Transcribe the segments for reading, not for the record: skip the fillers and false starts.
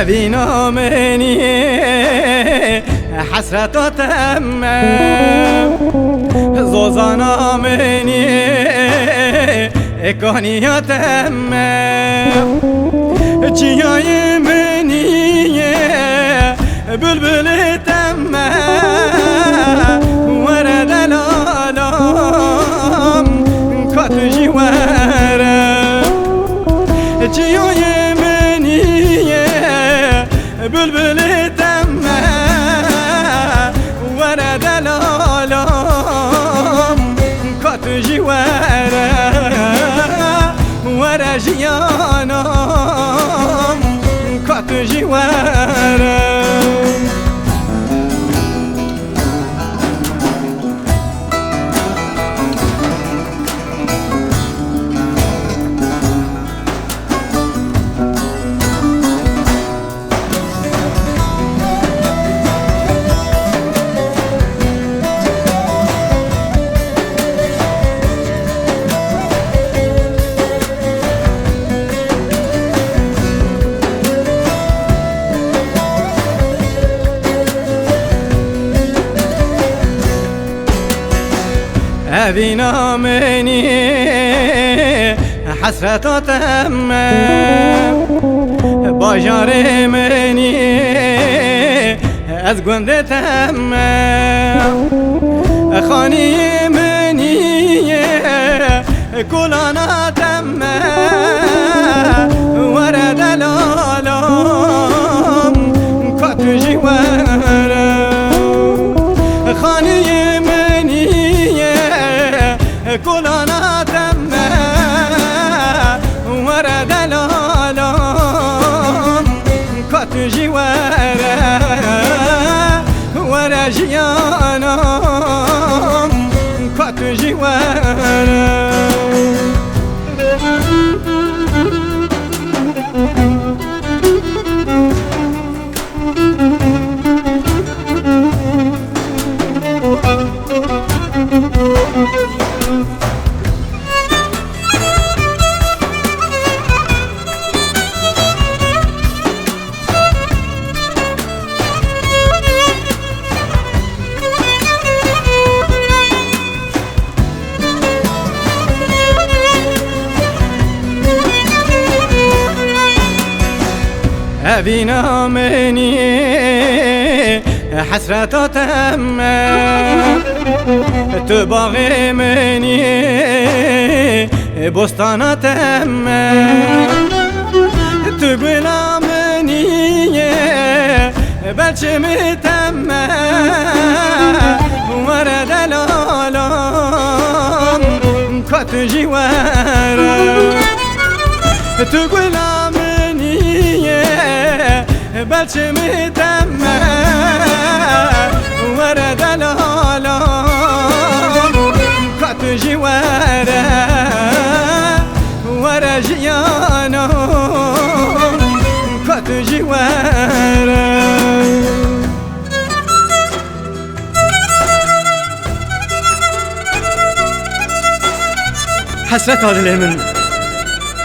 أبينا مني حسرة تم زوزانا مني كهنية تم جياي مني بلبل تم ورد العالم كتجي ورد جياي مني بلبل تم ورد العالم كتجي ورد جيانم كتجي ورد أبينا مني حسرة تم باجار مني از گنده تم خانی مني كلانا تم ورد العالم كتجي ورد خانی كلنا تم ورد العالم كتجي ورد جيانم كتجي ورد أبينا مني حسرة تم تباغي مني بستان تم تقول مني بلشم تم ورد العالم كتجي ورد تقول بلشم تم ورد العالم كتجي ورد جيانم كتجي ورد حسرت دل من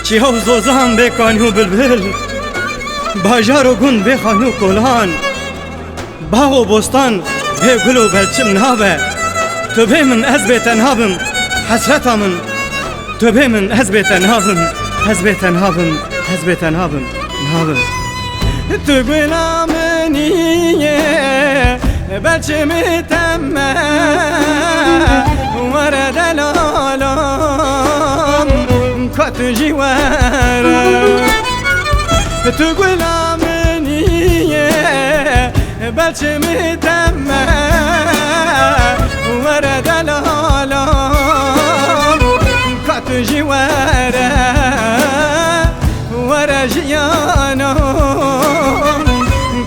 چیها و زوزان بکانیو بلبل باجار و گون بخانو کلان باغ و بستان به گل و بلچم نابه تبه من أزبي تنهابم حسرتا من تبه من أزبي تنهابم أزبي تنهابم أزبي تنهابم نهابم تقول آمنية بلشي متمة ورد العالم كت جوارا تقول آمنية بلشي متمة ورد العالم كت جوارا ورا جيانا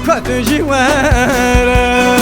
كت جوارا